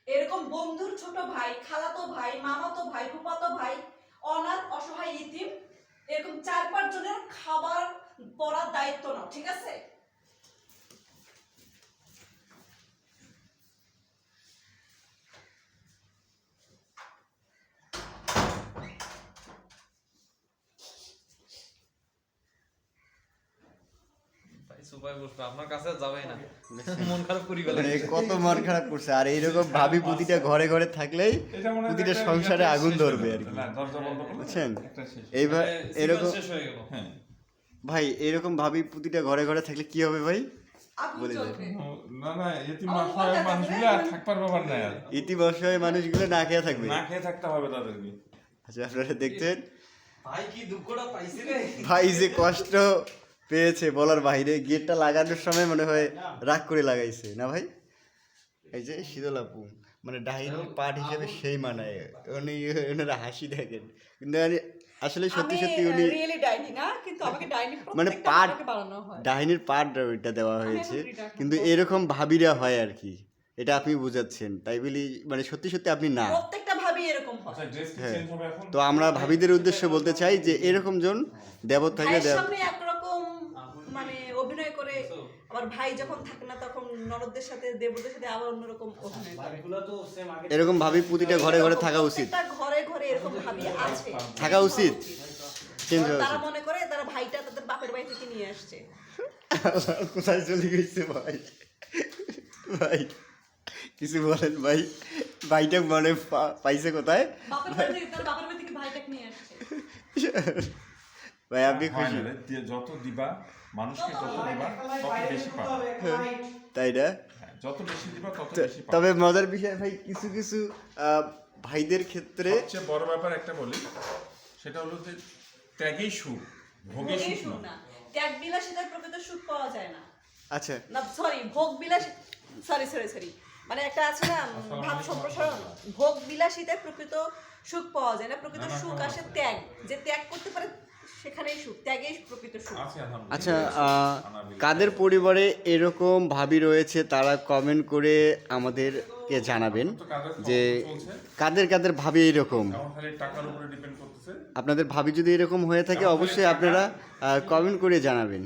এরকম বন্ধুর ছোট ভাই, খালাতো ভাই, মামাতো ভাই, ফুফাতো ভাই, অনাথ অসহায় ইতিম, এরকম 4-5 জনের খাবার পড়ার দায়িত্ব নাও, ঠিক আছে? আপনার কাছে যাবেই না, মন খারাপ করি গেল, কত মন খারাপ করছে। আর এইরকম ভাবি প্রতিটা ঘরে ঘরে থাকলেই প্রতিটা সংসারে আগুন ধরবে আর কি, বুঝছেন? এইবার এরকম ভাই, এরকম ভাবি প্রতিটা ঘরে ঘরে থাকলে কি হবে ভাই বলে দেন? না না, এতিম অসহায় মানুষগুলো আর থাকবার ব্যাপার নাই, আর ইতি বর্ষায় মানুষগুলো না খেয়ে থাকবে, না খেয়ে থাকতে হবে তাদেরকে। আচ্ছা, আপনারা দেখছেন ভাই কি দুঃখটা পাইছে রে, ভাই যে কষ্ট পেয়েছে বলার বাইরে। গেটটা লাগানোর সময় মনে হয় রাগ করে লাগাইছে না ভাই? এই যে শীতল আপু মানে ডাইনির পার্ট হিসেবে সেই মানায়, উনি ওনারা হাসি দেখেন, কিন্তু আসলে সত্যি সত্যি উনি রিয়েলি ডাইনি না, কিন্তু আমাকে ডাইনি মানে প্রত্যেকটা পার্ট, নাটকে বানানো হয়। ডাইনির পার্ট ওইটা দেওয়া হয়েছে, এখন read কিন্তু এরকম ভাবিরা হয় আর কি, এটা আপনি বুঝাচ্ছেন তাই বলি, মানে সত্যি সত্যি আপনি না। প্রত্যেকটা ভাবি এরকম হয়। আচ্ছা, ড্রেস কি হ্যাঁ, চেঞ্জ হবে এখন? তো আমরা ভাবিদের উদ্দেশ্যে বলতে চাই যে এরকম জন দেবত থাকলে ভাইয়ের সামনে একরকম মানে অভিনয় করে, আবার ভাই যখন থাকে না তখন ননদদের সাথে দেবদের সাথে আবার অন্যরকম অভিনয় করে। এরকম ভাবি প্রতিটা ঘরে ঘরে থাকা উচিত, প্রত্যেকটা ঘরে ঘরে এরকম ভাবি আছে, থাকা উচিত, চেঞ্জ হওয়া তারা উচিত। মনে করে তারা ভাইটা তাদের বাপের বাড়ি থেকে নিয়ে আসছে। কোথায় চলে গেছে ভাই? ভাই কিছু বলেন ভাই, ভাইটা মানে পাইছে কোথায়? বাপের বাড়ি থেকে, তার বাপের বাড়ি থেকে ভাইটাকে নিয়ে আসছে। ভাই আপনি হয় খুশি? না রে, যত দিবা মানুষকে, যত দিবা তত বেশি পাবে, তাই না? হ্যাঁ, যত বেশি দিবা তত বেশি পাবে। তবে মজার বিষয় ভাই, কিছু কিছু ভাইদের ক্ষেত্রে সবচেয়ে বড় ব্যাপার একটা বলি, সেটা হলো যে ত্যাগেই সুখ, ভোগেই ভোগেই সুখ সুখ না। না, ত্যাগ বিলাসিতার প্রকৃত সুখ পাওয়া যায় না। আচ্ছা না সরি, ভোগ বিলাস, সরি মানে একটা আছে না ভাব সম্প্রসারণ, ভোগ বিলাসিতায় প্রকৃত সুখ পাওয়া যায় না, প্রকৃত সুখ আসে ত্যাগ, যে ত্যাগ করতে পারে সেখানেই সুখ, ত্যাগেই প্রকৃত সুখ। আছে আলহামদুলিল্লাহ। আচ্ছা, কাদের পরিবারে এরকম ভাবি রয়েছে তারা কমেন্ট করে আমাদেরকে জানাবেন যে কাদের কাদের ভাবি এরকম। এখন খালি টাকার উপরে ডিপেন্ড করতেছে। আপনাদের ভাবি যদি এরকম হয়ে থাকে অবশ্যই আপনারা কমেন্ট করে জানাবেন।